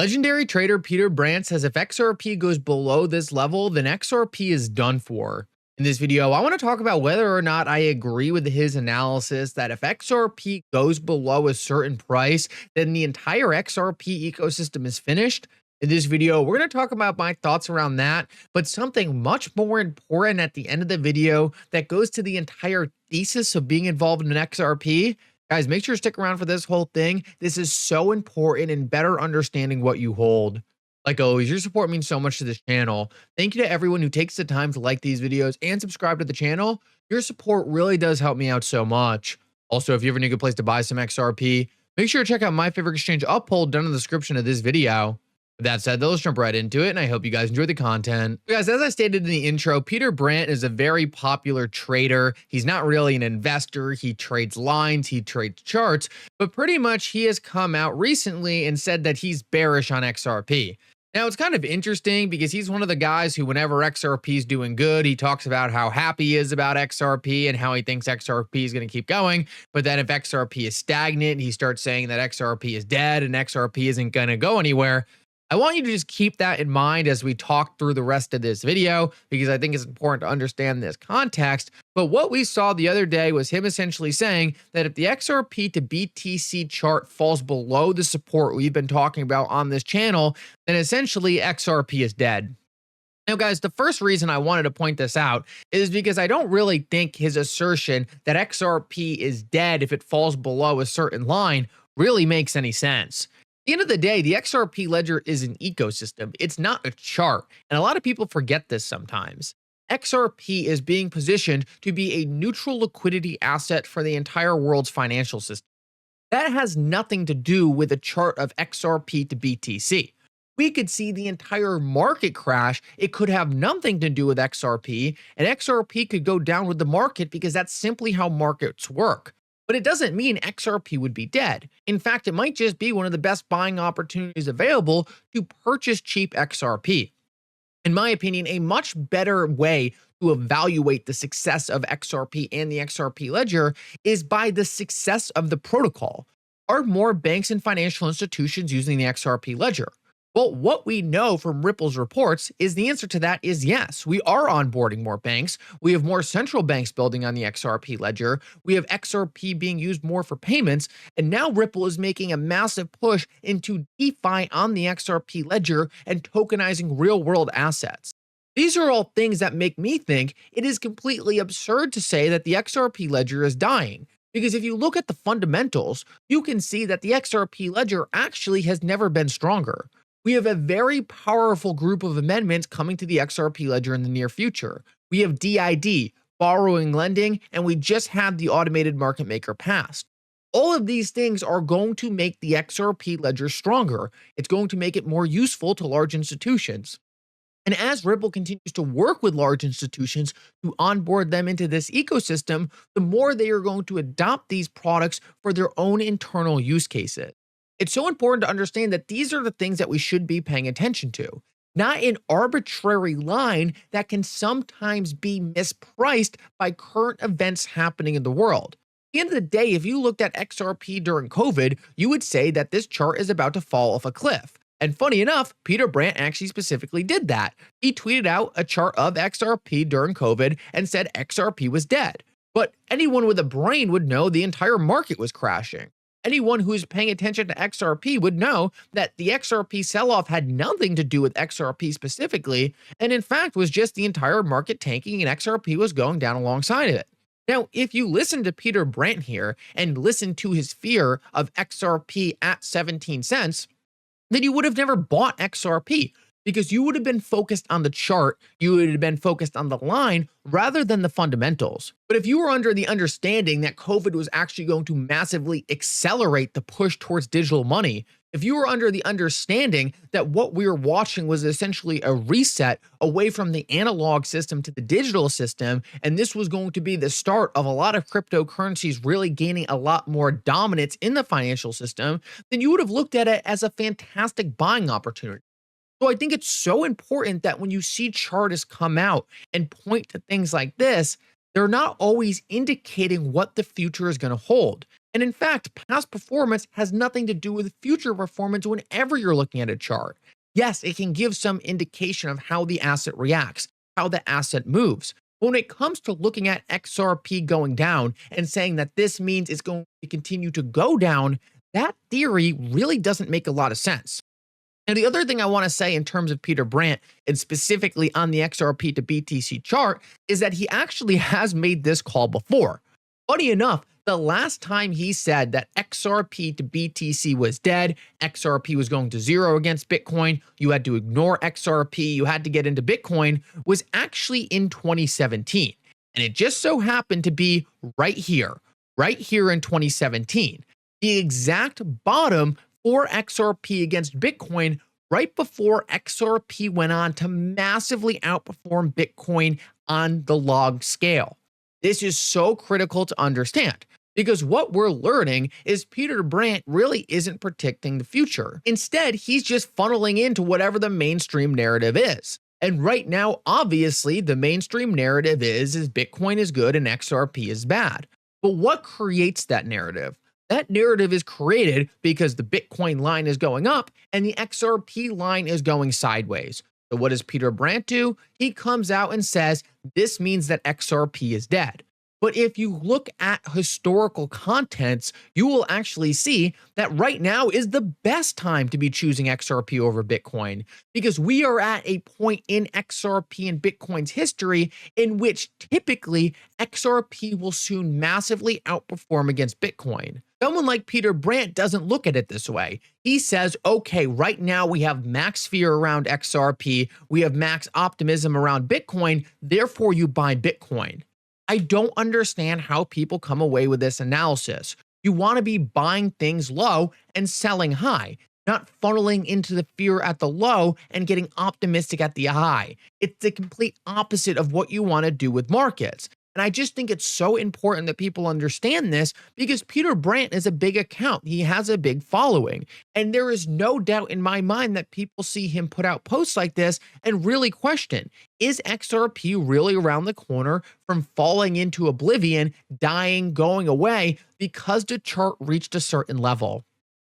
Legendary trader Peter Brandt says if XRP goes below this level, then XRP is done for. In this video, I want to talk about whether or not I agree with his analysis that if XRP goes below a certain price, then the entire XRP ecosystem is finished. In this video, we're going to talk about my thoughts around that, but something much more important at the end of the video that goes to the entire thesis of being involved in XRP. Guys, make sure to stick around for this whole thing. This is so important in better understanding what you hold. Like always, your support means so much to this channel. Thank you to everyone who takes the time to like these videos and subscribe to the channel. Your support really does help me out so much. Also, if you ever need a good place to buy some XRP, make sure to check out my favorite exchange Uphold down in the description of this video. With that said, let's jump right into it, and I hope you guys enjoy the content. Guys, as I stated in the intro, Peter Brandt is a very popular trader. He's not really an investor. He trades lines, he trades charts, but pretty much he has come out recently and said that he's bearish on XRP. Now, it's kind of interesting because he's one of the guys who, whenever XRP is doing good, he talks about how happy he is about XRP and how he thinks XRP is going to keep going. But then if XRP is stagnant, he starts saying that XRP is dead and XRP isn't going to go anywhere. I want you to just keep that in mind as we talk through the rest of this video, because I think it's important to understand this context. But what we saw the other day was him essentially saying that if the XRP to BTC chart falls below the support we've been talking about on this channel, then essentially XRP is dead. Now, guys, the first reason I wanted to point this out is because I don't really think his assertion that XRP is dead if it falls below a certain line really makes any sense. At the end of the day, the XRP ledger is an ecosystem. It's not a chart. And a lot of people forget this sometimes. XRP is being positioned to be a neutral liquidity asset for the entire world's financial system. That has nothing to do with a chart of XRP to BTC. We could see the entire market crash. It could have nothing to do with XRP, and XRP could go down with the market because that's simply how markets work. But it doesn't mean XRP would be dead. In fact, it might just be one of the best buying opportunities available to purchase cheap XRP. In my opinion, a much better way to evaluate the success of XRP and the XRP ledger is by the success of the protocol. Are more banks and financial institutions using the XRP ledger? Well, what we know from Ripple's reports is the answer to that is yes. We are onboarding more banks. We have more central banks building on the XRP ledger. We have XRP being used more for payments. And now Ripple is making a massive push into DeFi on the XRP ledger and tokenizing real-world assets. These are all things that make me think it is completely absurd to say that the XRP ledger is dying. Because if you look at the fundamentals, you can see that the XRP ledger actually has never been stronger. We have a very powerful group of amendments coming to the XRP ledger in the near future. We have DID, borrowing, lending, and we just had the automated market maker passed. All of these things are going to make the XRP ledger stronger. It's going to make it more useful to large institutions. And as Ripple continues to work with large institutions to onboard them into this ecosystem, the more they are going to adopt these products for their own internal use cases. It's so important to understand that these are the things that we should be paying attention to, not an arbitrary line that can sometimes be mispriced by current events happening in the world. At the end of the day, if you looked at XRP during COVID, you would say that this chart is about to fall off a cliff. And funny enough, Peter Brandt actually specifically did that. He tweeted out a chart of XRP during COVID and said XRP was dead. But anyone with a brain would know the entire market was crashing. Anyone who's paying attention to XRP would know that the XRP sell-off had nothing to do with XRP specifically, and in fact was just the entire market tanking and XRP was going down alongside of it. Now, if you listen to Peter Brandt here and listen to his fear of XRP at 17 cents, then you would have never bought XRP because you would have been focused on the chart, you would have been focused on the line rather than the fundamentals. But if you were under the understanding that COVID was actually going to massively accelerate the push towards digital money, if you were under the understanding that what we were watching was essentially a reset away from the analog system to the digital system, and this was going to be the start of a lot of cryptocurrencies really gaining a lot more dominance in the financial system, then you would have looked at it as a fantastic buying opportunity. So I think it's so important that when you see chartists come out and point to things like this, they're not always indicating what the future is going to hold. And in fact, past performance has nothing to do with future performance whenever you're looking at a chart. Yes, it can give some indication of how the asset reacts, how the asset moves. But when it comes to looking at XRP going down and saying that this means it's going to continue to go down, that theory really doesn't make a lot of sense. Now, the other thing I want to say in terms of Peter Brandt, and specifically on the XRP to BTC chart, is that he actually has made this call before. Funny enough, the last time he said that XRP to BTC was dead, XRP was going to zero against Bitcoin, you had to ignore XRP, you had to get into Bitcoin, was actually in 2017. And it just so happened to be right here in 2017. The exact bottom for XRP against Bitcoin right before XRP went on to massively outperform Bitcoin on the log scale. This is so critical to understand because what we're learning is Peter Brandt really isn't predicting the future. Instead, he's just funneling into whatever the mainstream narrative is. And right now, obviously, the mainstream narrative is Bitcoin is good and XRP is bad. But what creates that narrative? That narrative is created because the Bitcoin line is going up and the XRP line is going sideways. So what does Peter Brandt do? He comes out and says, this means that XRP is dead. But if you look at historical contents, you will actually see that right now is the best time to be choosing XRP over Bitcoin because we are at a point in XRP and Bitcoin's history in which typically XRP will soon massively outperform against Bitcoin. Someone like Peter Brandt doesn't look at it this way. He says, okay, right now we have max fear around XRP, we have max optimism around Bitcoin, therefore you buy Bitcoin. I don't understand how people come away with this analysis. You want to be buying things low and selling high, not funneling into the fear at the low and getting optimistic at the high. It's the complete opposite of what you want to do with markets. And I just think it's so important that people understand this because Peter Brandt is a big account. He has a big following. And there is no doubt in my mind that people see him put out posts like this and really question, is XRP really around the corner from falling into oblivion, dying, going away because the chart reached a certain level?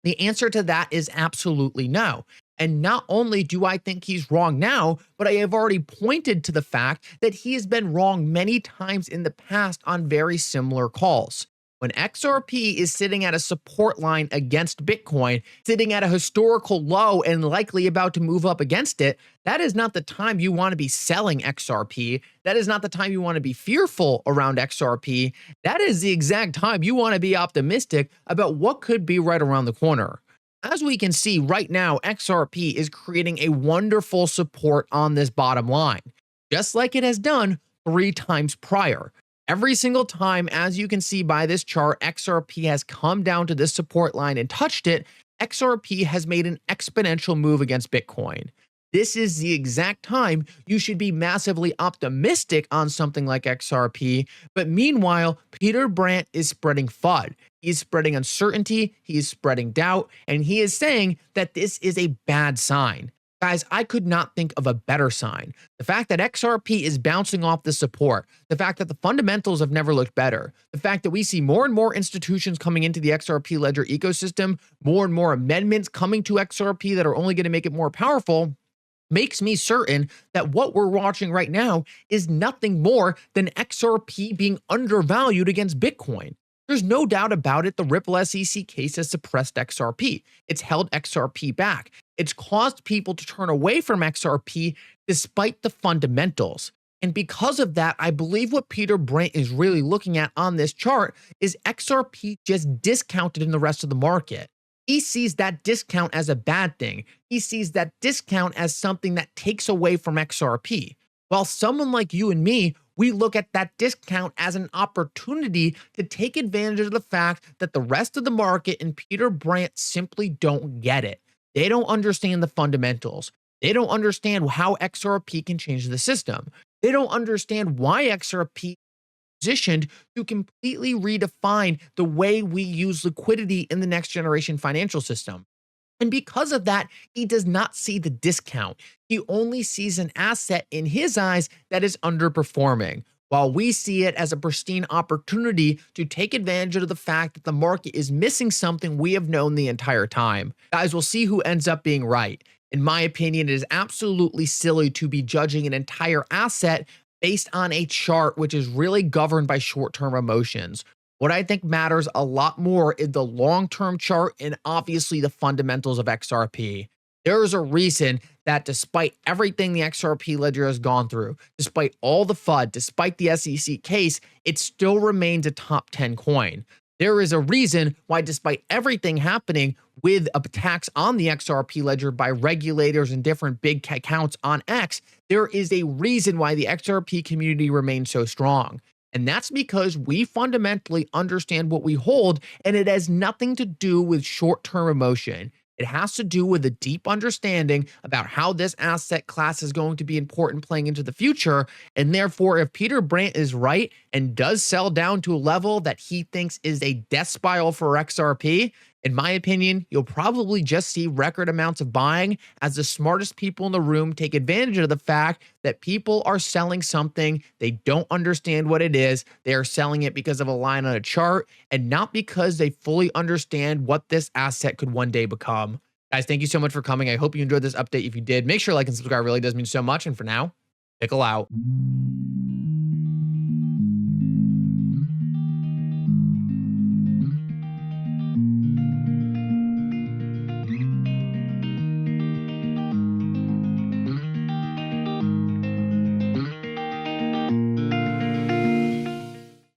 The answer to that is absolutely no. And not only do I think he's wrong now, but I have already pointed to the fact that he has been wrong many times in the past on very similar calls. When XRP is sitting at a support line against Bitcoin, sitting at a historical low and likely about to move up against it, that is not the time you want to be selling XRP. That is not the time you want to be fearful around XRP. That is the exact time you want to be optimistic about what could be right around the corner. As we can see right now, XRP is creating a wonderful support on this bottom line, just like it has done 3 times prior. Every single time, as you can see by this chart, XRP has come down to this support line and touched it, XRP has made an exponential move against Bitcoin. This is the exact time you should be massively optimistic on something like XRP, but meanwhile, Peter Brandt is spreading FUD. He's spreading uncertainty, he is spreading doubt, and he is saying that this is a bad sign. Guys, I could not think of a better sign. The fact that XRP is bouncing off the support, the fact that the fundamentals have never looked better, the fact that we see more and more institutions coming into the XRP ledger ecosystem, more and more amendments coming to XRP that are only going to make it more powerful, makes me certain that what we're watching right now is nothing more than XRP being undervalued against Bitcoin. There's no doubt about it, the Ripple SEC case has suppressed XRP. It's held XRP back. It's caused people to turn away from XRP despite the fundamentals. And because of that, I believe what Peter Brandt is really looking at on this chart is XRP just discounted in the rest of the market. He sees that discount as a bad thing. He sees that discount as something that takes away from XRP. While someone like you and me, we look at that discount as an opportunity to take advantage of the fact that the rest of the market and Peter Brandt simply don't get it. They don't understand the fundamentals. They don't understand how XRP can change the system. They don't understand why XRP is positioned to completely redefine the way we use liquidity in the next generation financial system. And because of that, he does not see the discount. He only sees an asset in his eyes that is underperforming. while we see it as a pristine opportunity to take advantage of the fact that the market is missing something we have known the entire time. Guys, we'll see who ends up being right. In my opinion, it is absolutely silly to be judging an entire asset based on a chart which is really governed by short-term emotions. What I think matters a lot more is the long-term chart and obviously the fundamentals of XRP. There is a reason that despite everything the XRP ledger has gone through, despite all the FUD, despite the SEC case, it still remains a top 10 coin. There is a reason why, despite everything happening with attacks on the XRP ledger by regulators and different big accounts on X, there is a reason why the XRP community remains so strong. And that's because we fundamentally understand what we hold, and it has nothing to do with short-term emotion. It has to do with a deep understanding about how this asset class is going to be important playing into the future. And therefore, if Peter Brandt is right and does sell down to a level that he thinks is a death spiral for XRP, in my opinion, you'll probably just see record amounts of buying as the smartest people in the room take advantage of the fact that people are selling something. They don't understand what it is. They are selling it because of a line on a chart and not because they fully understand what this asset could one day become. Guys, thank you so much for coming. I hope you enjoyed this update. If you did, make sure to like and subscribe. It really does mean so much. And for now, Mickle out.